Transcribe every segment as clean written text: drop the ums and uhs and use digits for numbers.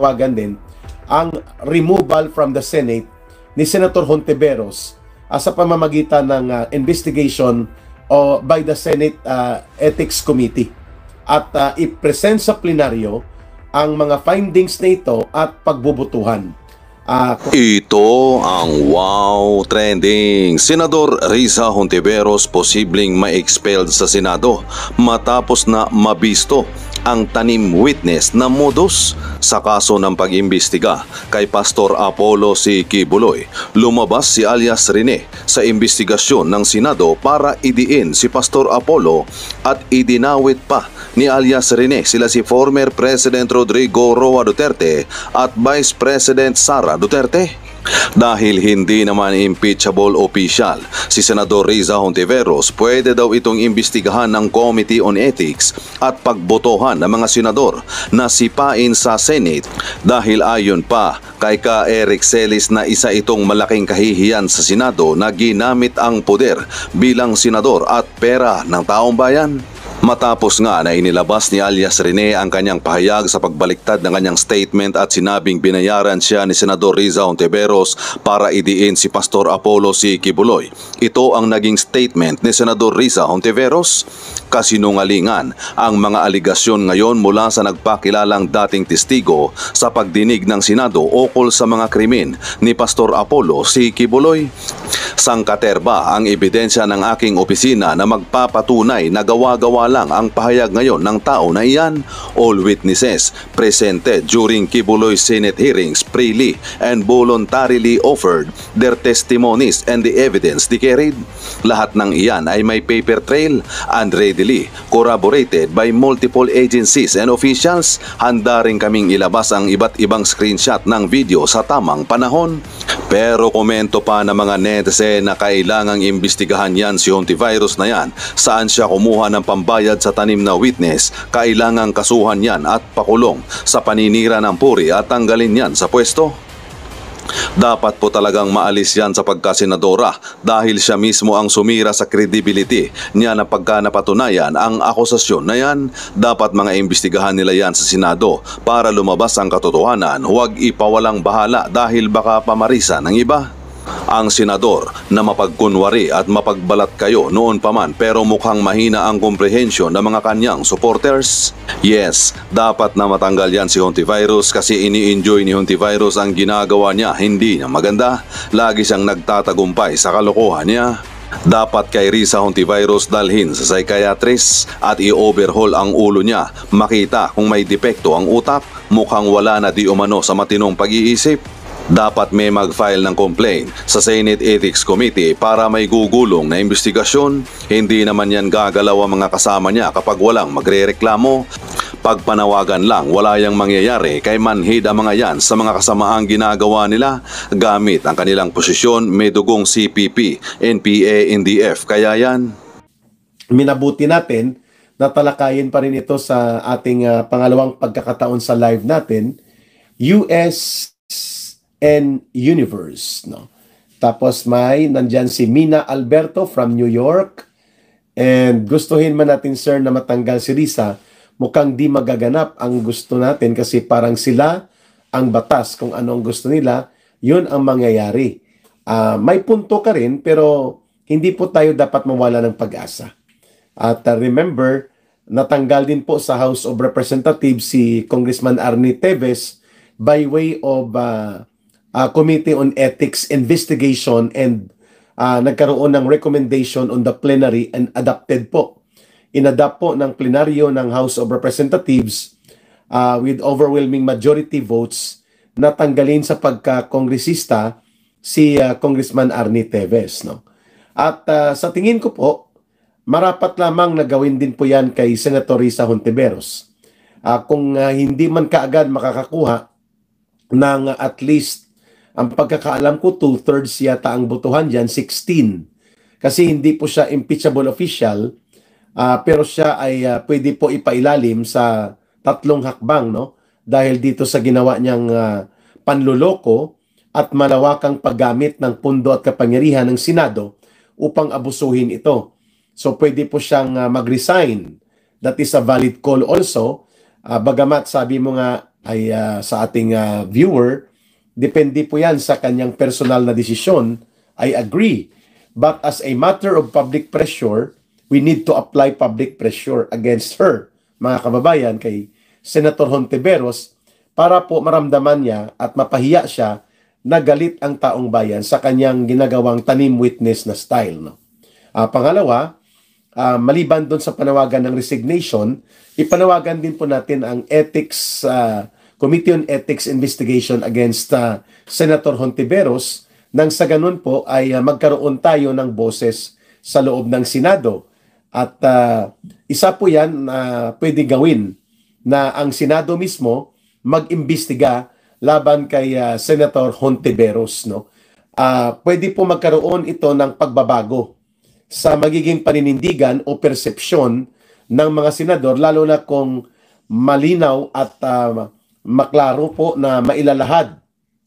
panawagan din ang removal from the Senate ni Senator Hontiveros sa pamamagitan ng investigation by the Senate Ethics Committee at i-present sa plenaryo ang mga findings na ito at pagbubutuhan. Ito ang wow trending. Senador Risa Hontiveros posibleng ma-expelled sa Senado matapos na mabisto ang tanim witness na modus sa kaso ng pag-imbestiga kay Pastor Apollo C. Quiboloy. Lumabas si alias Rene sa investigasyon ng Senado para idiin si Pastor Apollo at idinawit pa ni alias Rene sila si former President Rodrigo Roa Duterte at Vice President Sara Duterte. Dahil hindi naman impeachable official si Senador Risa Hontiveros, pwede daw itong imbestigahan ng Committee on Ethics at pagbotohan ng mga senador na sipain sa Senate dahil ayon pa kay ka Eric Celis na isa itong malaking kahihiyan sa Senado na ginamit ang poder bilang senador at pera ng taong bayan. Matapos nga na inilabas ni alias Rene ang kanyang pahayag sa pagbaliktad ng kanyang statement at sinabing binayaran siya ni Senador Risa Hontiveros para idiin si Pastor Apollo C. Quiboloy. Ito ang naging statement ni Senador Risa Hontiveros. Kasinungalingan ang mga aligasyon ngayon mula sa nagpakilalang dating testigo sa pagdinig ng Senado ukol sa mga krimen ni Pastor Apollo C. Quiboloy. Sangkaterba ang ebidensya ng aking opisina na magpapatunay na gawa-gawa lang ang pahayag ngayon ng tao na iyan. All witnesses presented during Quiboloy Senate hearings freely and voluntarily offered their testimonies and the evidence they carried. Lahat ng iyan ay may paper trail and readily corroborated by multiple agencies and officials. Handa rin kaming ilabas ang iba't ibang screenshot ng video sa tamang panahon. Pero komento pa ng mga netizen na kailangang imbestigahan yan si Hontiveros na yan. Saan siya kumuha ng pambayad sa tanim na witness? Kailangang kasuhan yan at pakulong sa paninira ng puri at tanggalin yan sa pwesto. Dapat po talagang maalis yan sa pagkasenadora dahil siya mismo ang sumira sa credibility niya na pagka napatunayan ang akusasyon na yan. Dapat mga imbestigahan nila yan sa Senado para lumabas ang katotohanan. Huwag ipawalang bahala dahil baka pamarisan ng iba. Ang senador na mapagkunwari at mapagbalat kayo noon pa man pero mukhang mahina ang komprehensyon ng mga kanyang supporters. Yes, dapat na matanggal yan si Hontiveros kasi ini-enjoy ni Hontiveros ang ginagawa niya, hindi na maganda. Lagi siyang nagtatagumpay sa kalokohan niya. Dapat kay Risa Hontiveros dalhin sa psychiatrist at i-overhaul ang ulo niya. Makita kung may depekto ang utak, mukhang wala na di umano sa matinong pag-iisip. Dapat may mag-file ng complaint sa Senate Ethics Committee para may gugulong na investigasyon. Hindi naman yan gagalaw ang mga kasama niya kapag walang magrereklamo. Pagpanawagan lang, wala yang mangyayari kay manhid ang mga yan sa mga kasamaang ginagawa nila. Gamit ang kanilang posisyon, may dugong CPP, NPA, NDF. Kaya yan, minabuti natin na talakayin pa rin ito sa ating pangalawang pagkakataon sa live natin, US and Universe, no? Tapos may nandyan si Mina Alberto from New York, and gustuhin man natin sir na matanggal si Risa, mukhang di magaganap ang gusto natin kasi parang sila ang batas. Kung ano ang gusto nila, yun ang mangyayari. May punto ka rin pero hindi po tayo dapat mawala ng pag-asa. At remember, natanggal din po sa House of Representatives si Congressman Arnie Teves by way of Committee on Ethics investigation, and nagkaroon ng recommendation on the plenary and adopted po. Inadapt po ng plenaryo ng House of Representatives with overwhelming majority votes na tanggalin sa pagka-kongresista si Congressman Arnie Teves, no? At sa tingin ko po, marapat lamang na gawin din po yan kay Senator Risa Hontiveros. Kung hindi man kaagad makakakuha ng at least, ang pagkakaalam ko, 2/3 yata ang botohan dyan, 16. Kasi hindi po siya impeachable official, pero siya ay pwede po ipailalim sa 3 hakbang, no? Dahil dito sa ginawa niyang panluloko at malawakang paggamit ng pundo at kapangyarihan ng Senado upang abusuhin ito. So pwede po siyang mag-resign. That is a valid call also. Bagamat sabi mo nga, ay sa ating viewer, depende po yan sa kanyang personal na desisyon. I agree. But as a matter of public pressure, we need to apply public pressure against her, mga kababayan, kay Senator Hontiveros, para po maramdaman niya at mapahiya siya na galit ang taong bayan sa kanyang ginagawang tanim witness na style. No? Pangalawa, maliban doon sa panawagan ng resignation, ipanawagan din po natin ang ethics, Committee on Ethics Investigation against Senator Hontiveros, nang sa ganun po ay magkaroon tayo ng boses sa loob ng Senado. At isa po yan na pwede gawin na ang Senado mismo mag-imbestiga laban kay Senator Hontiveros. No? Pwede po magkaroon ito ng pagbabago sa magiging paninindigan o persepsyon ng mga senador, lalo na kung malinaw at maklaro po na mailalahad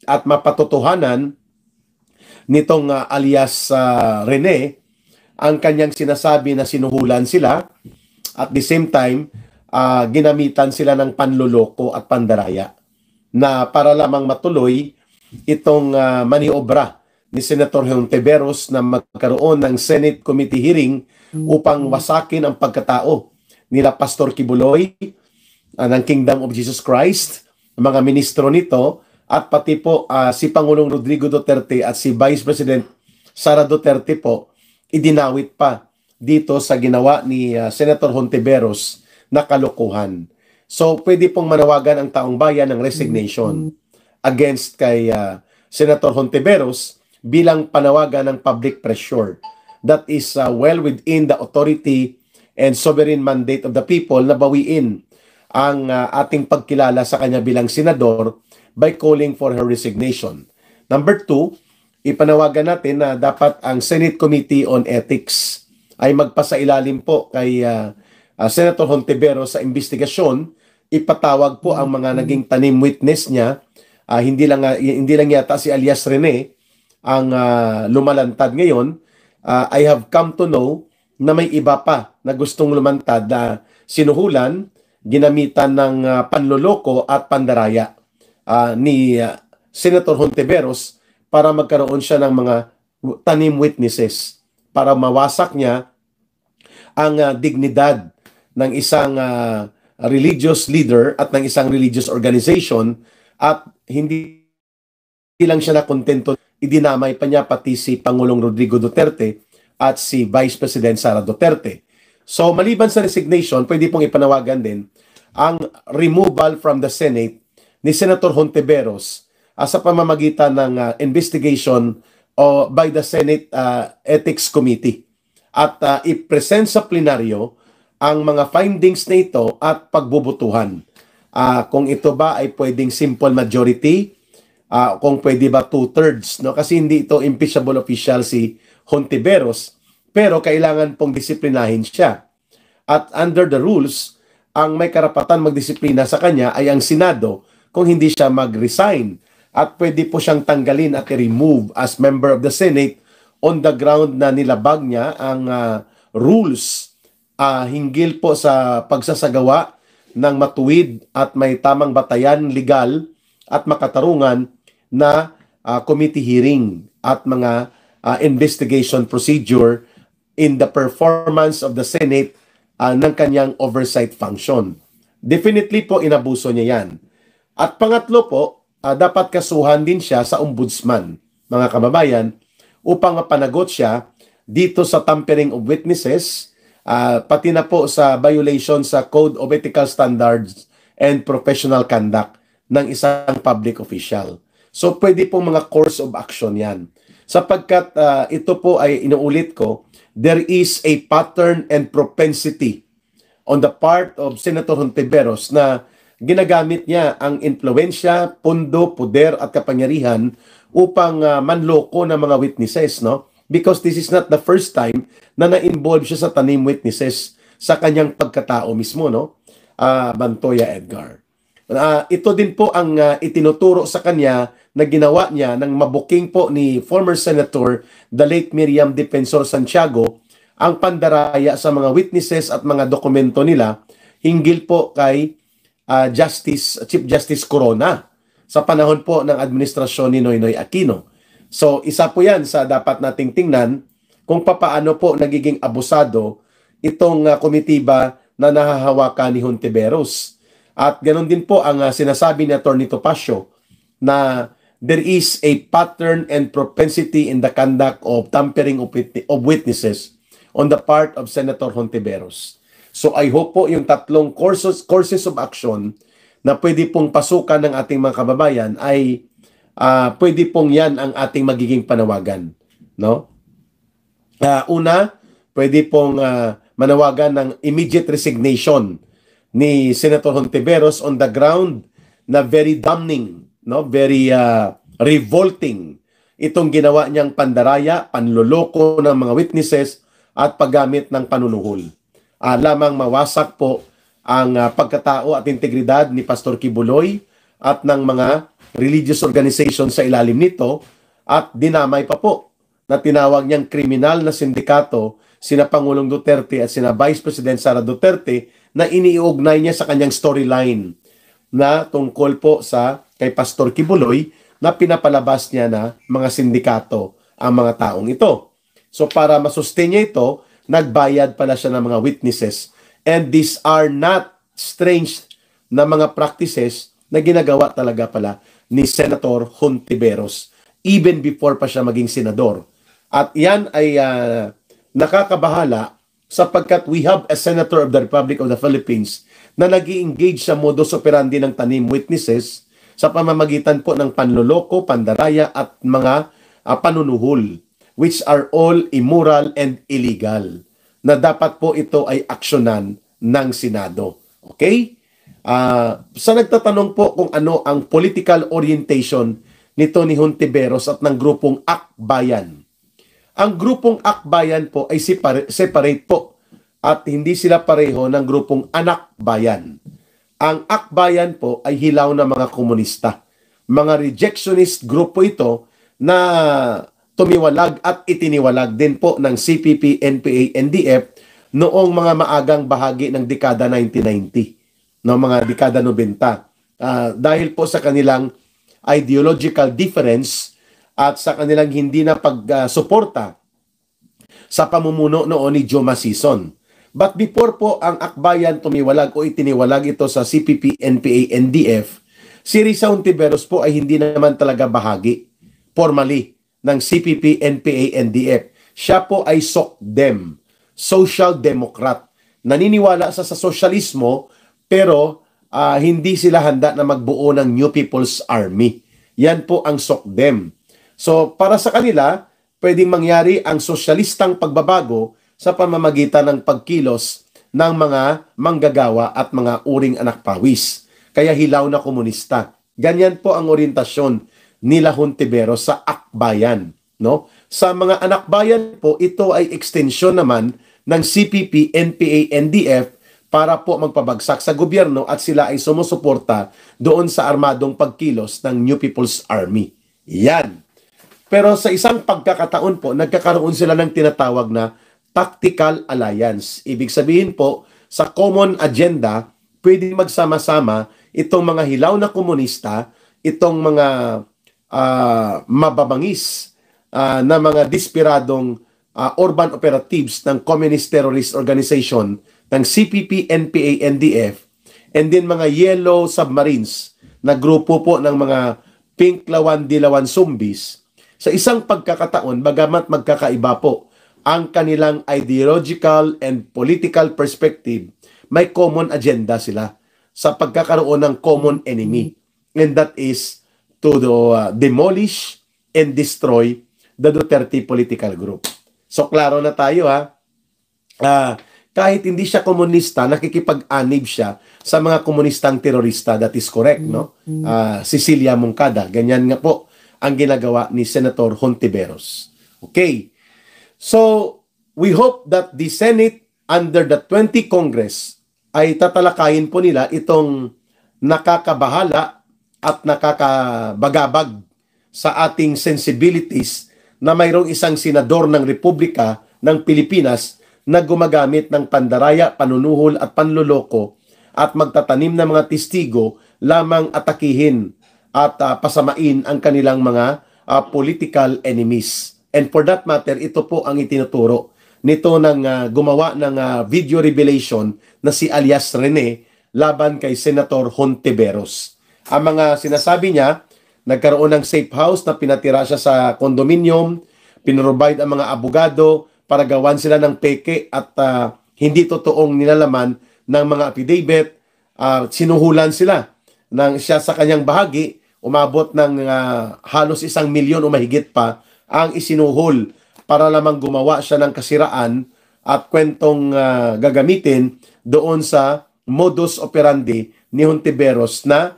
at mapatotohanan nitong alias Rene ang kanyang sinasabi na sinuhulan sila at the same time ginamitan sila ng panloloko at pandaraya na para lamang matuloy itong maniobra ni Senator Hontiveros na magkaroon ng Senate Committee hearing upang wasakin ang pagkatao nila Pastor Kibuloy ng Kingdom of Jesus Christ, mga ministro nito, at pati po si Pangulong Rodrigo Duterte at si Vice President Sara Duterte po, idinawit pa dito sa ginawa ni Senator Hontiveros na kalokohan. So pwede pong manawagan ang taong bayan ng resignation against kay Senator Hontiveros bilang panawagan ng public pressure that is well within the authority and sovereign mandate of the people na bawiin ang ating pagkilala sa kanya bilang senador by calling for her resignation. Number 2, ipanawagan natin na dapat ang Senate Committee on Ethics ay magpasailalim po kay Senator Hontiveros sa investigasyon, ipatawag po ang mga naging tanim witness niya, hindi lang yata si alias Rene ang lumalantad ngayon. I have come to know na may iba pa na gustong lumantad na sinuhulan, ginamitan ng panloloko at pandaraya ni Senator Hontiveros para magkaroon siya ng mga tanim witnesses para mawasak niya ang dignidad ng isang religious leader at ng isang religious organization, at hindi lang siya nakontento, idinamay pa niya pati si Pangulong Rodrigo Duterte at si Vice President Sara Duterte. So maliban sa resignation, pwede pong ipanawagan din ang removal from the Senate ni Senator Hontiveros sa pamamagitan ng investigation by the Senate Ethics Committee, at i-present sa plenaryo ang mga findings na ito at pagbubutuhan. Kung ito ba ay pwedeng simple majority, kung pwede ba 2/3, no? Kasi hindi ito impeachable official si Hontiveros, pero kailangan pong disiplinahin siya. At under the rules, ang may karapatan magdisiplina sa kanya ay ang Senado kung hindi siya mag-resign. At pwede po siyang tanggalin at i-remove as member of the Senate on the ground na nilabag niya ang rules hinggil po sa pagsasagawa ng matuwid at may tamang batayan legal at makatarungan na committee hearing at mga investigation procedure in the performance of the Senate ng kanyang oversight function. Definitely po inabuso niya yan. At pangatlo po, dapat kasuhan din siya sa ombudsman, mga kababayan, upang mapanagot siya dito sa tampering of witnesses, pati na po sa violation sa Code of Ethical Standards and Professional Conduct ng isang public official. So pwede pong mga course of action yan. Sapagkat ito po ay inuulit ko, there is a pattern and propensity on the part of Senator Hontiveros na ginagamit niya ang impluwensya, pundo, poder at kapangyarihan upang manloko ng mga witnesses, no? Because this is not the first time na na-involve siya sa tanim witnesses sa kanyang pagkatao mismo, no? Bantoya Edgar. Ito din po ang itinuturo sa kanya na ginawa niya ng mabuking po ni former Senator, the late Miriam Defensor Santiago, ang pandaraya sa mga witnesses at mga dokumento nila hinggil po kay Chief Justice Corona sa panahon po ng administrasyon ni Noynoy Aquino. So isa po yan sa dapat nating tingnan kung papaano po nagiging abusado itong komitiba na nahahawakan ni Hontiveros. At ganoon din po ang sinasabi ni Atty. Topacio na there is a pattern and propensity in the conduct of tampering of witnesses on the part of Senator Hontiveros. So I hope po yung tatlong courses of action na pwede pong pasukan ng ating mga kababayan ay pwede pong yan ang ating magiging panawagan. No? Una, pwede pong manawagan ng immediate resignation ni Senator Hontiveros on the ground na very damning, no, very revolting itong ginawa niyang pandaraya, panloloko ng mga witnesses at paggamit ng panunuhol. Lamang mawasak po ang pagkatao at integridad ni Pastor Kibuloy at ng mga religious organization sa ilalim nito, at dinamay pa po na tinawag niyang kriminal na sindikato sina Pangulong Duterte at sina Vice President Sara Duterte na iniuugnay niya sa kanyang storyline na tungkol po sa kay Pastor Kibuloy na pinapalabas niya na mga sindikato ang mga taong ito. So para masustain niya ito, nagbayad pala siya ng mga witnesses. And these are not strange na mga practices na ginagawa talaga pala ni Senator Hontiveros even before pa siya maging senador. At yan ay nakakabahala sapagkat we have a Senator of the Republic of the Philippines na nag-i-engage sa modus operandi ng tanim witnesses sa pamamagitan po ng panloloko, pandaraya at mga panunuhol, which are all immoral and illegal, na dapat po ito ay aksyonan ng Senado. Okay? Sa nagtatanong po kung ano ang political orientation nito ni Hontiveros at ng grupong Akbayan. Ang grupong Akbayan po ay separate po at hindi sila pareho ng grupong Anak Bayan. Ang Akbayan po ay hilaw na mga komunista. Mga rejectionist group po ito na tumiwalag at itiniwalag din po ng CPP, NPA, NDF noong mga maagang bahagi ng dekada 1990, no, mga dekada 90. Dahil po sa kanilang ideological difference at sa kanilang hindi na pagsuporta sa pamumuno noon ni Joe Masison. But before po ang Akbayan tumiwalag o itiniwalag ito sa CPP, NPA, NDF, si Risa Hontiveros po ay hindi naman talaga bahagi formally ng CPP, NPA, NDF. Siya po ay SOCDEM, Social Democrat. Naniniwala sa sosyalismo pero hindi sila handa na magbuo ng New People's Army. Yan po ang SOCDEM. So para sa kanila, pwedeng mangyari ang sosyalistang pagbabago sa pamamagitan ng pagkilos ng mga manggagawa at mga uring anak pawis. Kaya hilaw na komunista. Ganyan po ang orientasyon nila Hontiveros sa Akbayan. No? Sa mga anak bayan po, ito ay extension naman ng CPP, NPA, NDF para po magpabagsak sa gobyerno at sila ay sumusuporta doon sa armadong pagkilos ng New People's Army. Yan. Pero sa isang pagkakataon po, nagkakaroon sila ng tinatawag na tactical alliance. Ibig sabihin po, sa common agenda, pwede magsama-sama itong mga hilaw na komunista, itong mga mababangis na mga desperadong urban operatives ng Communist Terrorist Organization, ng CPP, NPA, NDF, and then mga yellow submarines na grupo po ng mga pink lawan-dilawan zombies. Sa isang pagkakataon, bagamat magkakaiba po ang kanilang ideological and political perspective, may common agenda sila sa pagkakaroon ng common enemy. And that is to demolish and destroy the Duterte political group. So klaro na tayo ha. Kahit hindi siya komunista, nakikipag-anib siya sa mga komunistang terorista. That is correct, no? Cecilia Moncada. Ganyan nga po ang ginagawa ni Senator Hontiveros. Okay. So, we hope that the Senate under the 20 Congress ay tatalakayin po nila itong nakakabahala at nakakabagabag sa ating sensibilities na mayroong isang senador ng Republika ng Pilipinas na gumagamit ng pandaraya, panunuhol at panluloko at magtatanim ng mga testigo lamang atakihin at pasamain ang kanilang mga political enemies. And for that matter, ito po ang itinuturo nito ng gumawa ng video revelation na si alias Rene laban kay Senator Hontiveros. Ang mga sinasabi niya, nagkaroon ng safe house na pinatira siya sa condominium, pinrovide ang mga abogado para gawan sila ng peke at hindi totoong nilalaman ng mga affidavit. Sinuhulan sila ng siya sa kanyang bahagi, umabot ng halos 1 milyon o mahigit pa ang isinuhol para lamang gumawa siya ng kasiraan at kwentong gagamitin doon sa modus operandi ni Hontiveros na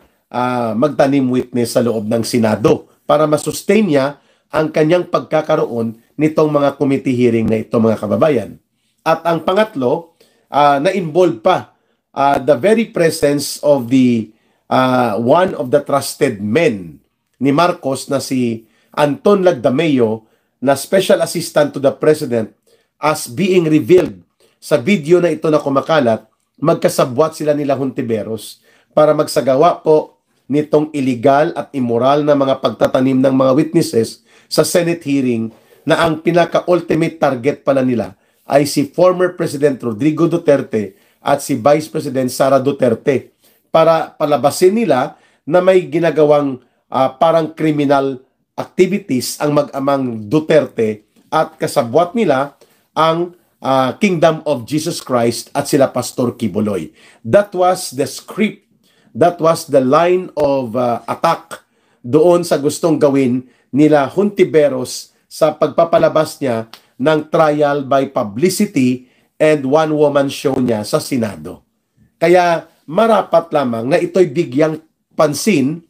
magtanim witness sa loob ng Senado para masustain niya ang kanyang pagkakaroon nitong mga committee hearing na ito, mga kababayan. At ang pangatlo, na-involve pa the very presence of the one of the trusted men ni Marcos na si Anton Lagdameo na special assistant to the president as being revealed sa video na ito na kumakalat. Magkasabwat sila nila Hontiveros para magsagawa po nitong illegal at immoral na mga pagtatanim ng mga witnesses sa Senate hearing na ang pinaka-ultimate target pala nila ay si former President Rodrigo Duterte at si Vice President Sara Duterte para palabasin nila na may ginagawang parang criminal activities ang mag-amang Duterte at kasabwat nila ang Kingdom of Jesus Christ at sila Pastor Kibuloy. That was the script, that was the line of attack doon sa gustong gawin nila Hontiveros sa pagpapalabas niya ng trial by publicity and one-woman show niya sa Senado. Kaya marapat lamang na ito'y bigyang pansin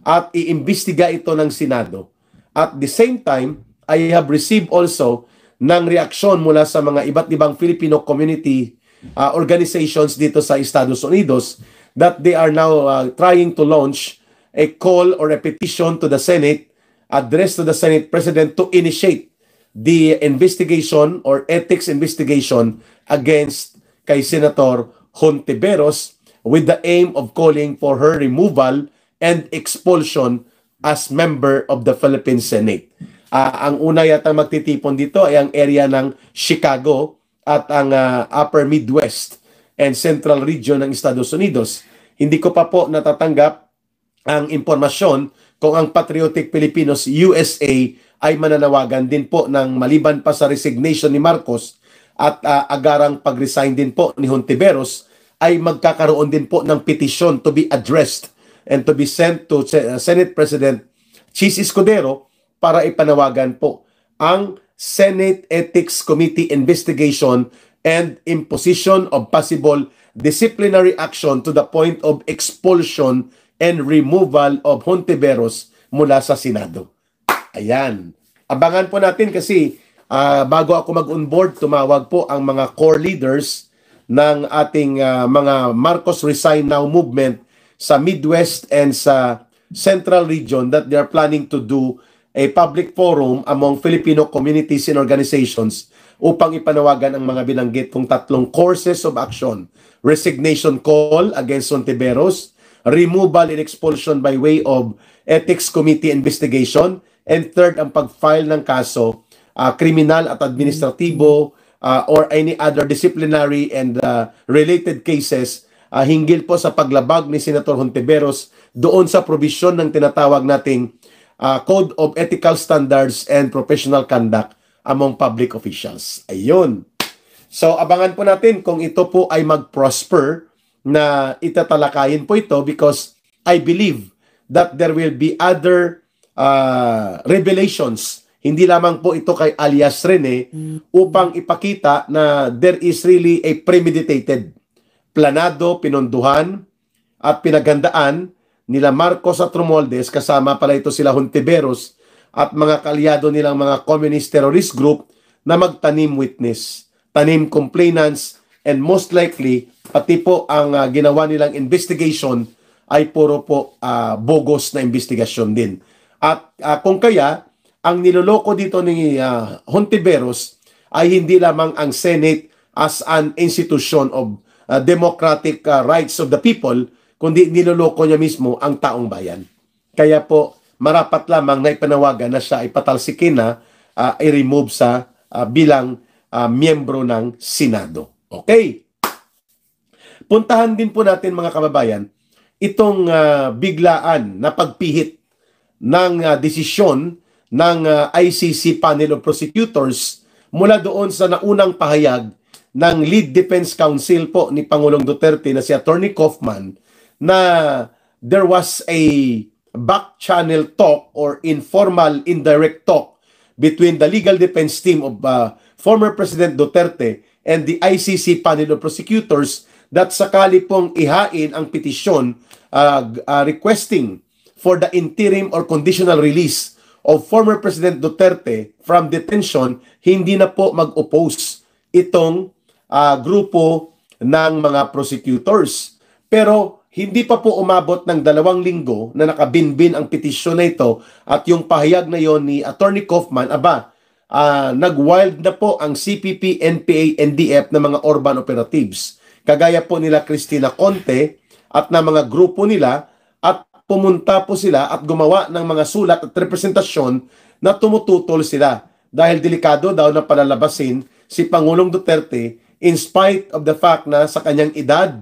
at iimbestiga ito ng Senado. At the same time, I have received also ng reaksyon mula sa mga iba't ibang Filipino community organizations dito sa Estados Unidos that they are now trying to launch a call or a petition to the Senate, addressed to the Senate President to initiate the investigation or ethics investigation against kay Senator Hontiveros with the aim of calling for her removal and expulsion as member of the Philippine Senate. Ang una yata magtitipon dito ay ang area ng Chicago at ang Upper Midwest and Central Region ng Estados Unidos. Hindi ko pa po natatanggap ang impormasyon kung ang Patriotic Filipinos USA ay mananawagan din po ng maliban pa sa resignation ni Marcos at agarang pag-resign din po ni Hontiveros ay magkakaroon din po ng petition to be addressed and to be sent to Senate President Chis Escudero para ipanawagan po ang Senate Ethics Committee investigation and imposition of possible disciplinary action to the point of expulsion and removal of Hontiveros mula sa Senado. Ayan. Abangan po natin kasi bago ako mag-onboard, tumawag po ang mga core leaders ng ating mga Marcos Resign Now movement sa Midwest and sa Central Region that they are planning to do a public forum among Filipino communities and organizations upang ipanawagan ang mga binanggit kong tatlong courses of action: resignation call against Hontiveros, removal and expulsion by way of ethics committee investigation, and third, ang pag-file ng kaso, kriminal at administratibo or any other disciplinary and related cases hinggil po sa paglabag ni Senator Hontiveros doon sa probisyon ng tinatawag nating Code of Ethical Standards and Professional Conduct among public officials. Ayun. So, abangan po natin kung ito po ay mag-prosper na itatalakayin po ito because I believe that there will be other revelations. Hindi lamang po ito kay alias Rene upang ipakita na there is really a premeditated, planado, pinonduhan at pinaghandaan nila Marcos at Romualdez, kasama pala ito sila Hontiveros at mga kalyado nilang mga communist terrorist group na magtanim witness, tanim complainants, and most likely pati po ang ginawa nilang investigation ay puro po bogus na investigasyon din. At kung kaya, ang niloloko dito ni Hontiveros ay hindi lamang ang Senate as an institution of democratic rights of the people, kundi niloloko niya mismo ang taong bayan. Kaya po, marapat lamang na ipanawagan na siya ipatalsikin na i-remove sa bilang miyembro ng Senado. Okay. Puntahan din po natin mga kababayan, itong biglaan na pagpihit ng desisyon ng ICC Panel of Prosecutors mula doon sa naunang pahayag ng Lead Defense Counsel po ni Pangulong Duterte na si Attorney Kaufman na there was a back channel talk or informal indirect talk between the legal defense team of former President Duterte and the ICC Panel of Prosecutors that sakali pong ihain ang petisyon requesting for the interim or conditional release of former President Duterte from detention, hindi na po mag-oppose itong grupo ng mga prosecutors. Pero hindi pa po umabot ng 2 linggo na nakabinbin ang petisyon na ito at yung pahayag na yon ni Attorney Kaufman, nag-wild na po ang CPP, NPA, NDF na mga urban operatives. Kagaya po nila Cristina Conte at na mga grupo nila, at pumunta po sila at gumawa ng mga sulat at representasyon na tumututol sila dahil delikado daw na palalabasin si Pangulong Duterte in spite of the fact na sa kanyang edad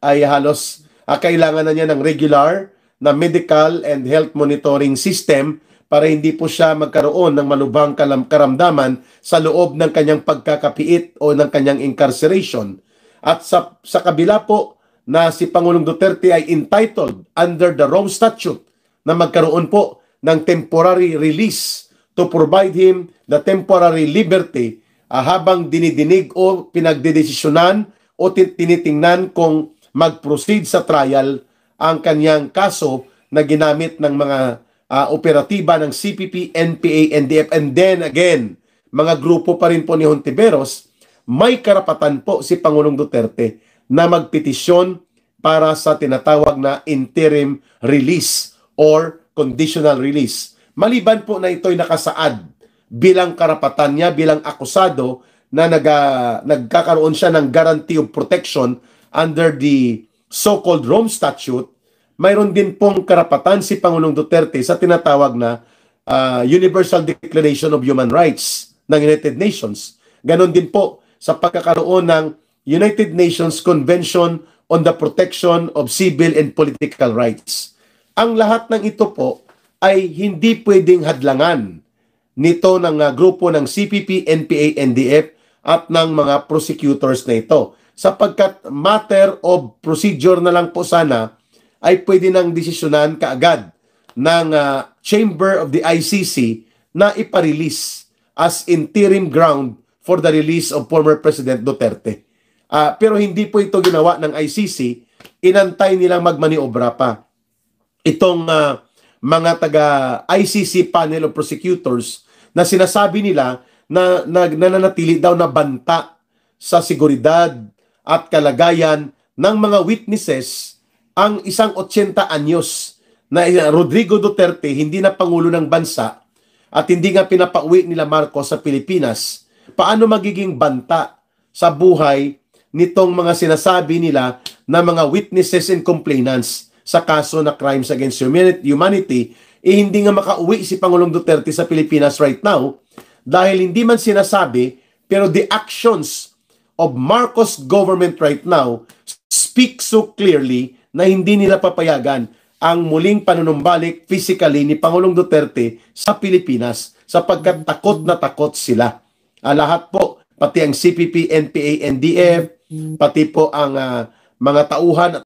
ay halos kailangan na niya ng regular na medical and health monitoring system para hindi po siya magkaroon ng malubhang karamdaman sa loob ng kanyang pagkakapiit o ng kanyang incarceration. At sa kabila po na si Pangulong Duterte ay entitled under the Rome Statute na magkaroon po ng temporary release to provide him the temporary liberty habang dinidinig o pinagdedesisyonan o tinitingnan kung mag-proceed sa trial ang kanyang kaso na ginamit ng mga operatiba ng CPP, NPA, NDF, and then again, mga grupo pa rin po ni Hontiveros, may karapatan po si Pangulong Duterte na magpetisyon para sa tinatawag na interim release or conditional release. Maliban po na ito'y nakasaad bilang karapatan niya, bilang akusado na nagkakaroon siya ng guarantee of protection under the so-called Rome Statute, mayroon din pong karapatan si Pangulong Duterte sa tinatawag na Universal Declaration of Human Rights ng United Nations. Ganon din po sa pagkakaroon ng United Nations Convention on the Protection of Civil and Political Rights. Ang lahat ng ito po ay hindi pwedeng hadlangan nito ng grupo ng CPP, NPA, NDF at ng mga prosecutors na ito. Sapagkat matter of procedure na lang po sana ay pwede nang desisyonan kaagad ng chamber of the ICC na iparelease as interim ground for the release of former President Duterte. Pero hindi po ito ginawa ng ICC, inantay nilang magmaniobra pa. Itong mga taga-ICC Panel of Prosecutors na sinasabi nila na nananatili daw na banta sa seguridad at kalagayan ng mga witnesses ang isang 80 anyos na Rodrigo Duterte, hindi na Pangulo ng bansa at hindi nga pinapauwi nila Marcos sa Pilipinas. Paano magiging banta sa buhay nitong mga sinasabi nila na mga witnesses and complainants sa kaso na crimes against humanity, hindi nga makauwi si Pangulong Duterte sa Pilipinas right now dahil hindi man sinasabi, pero the actions of Marcos government right now speak so clearly na hindi nila papayagan ang muling panunumbalik physically ni Pangulong Duterte sa Pilipinas sapagkat takot na takot sila. Lahat po, pati ang CPP, NPA, NDF, pati po ang mga tauhan at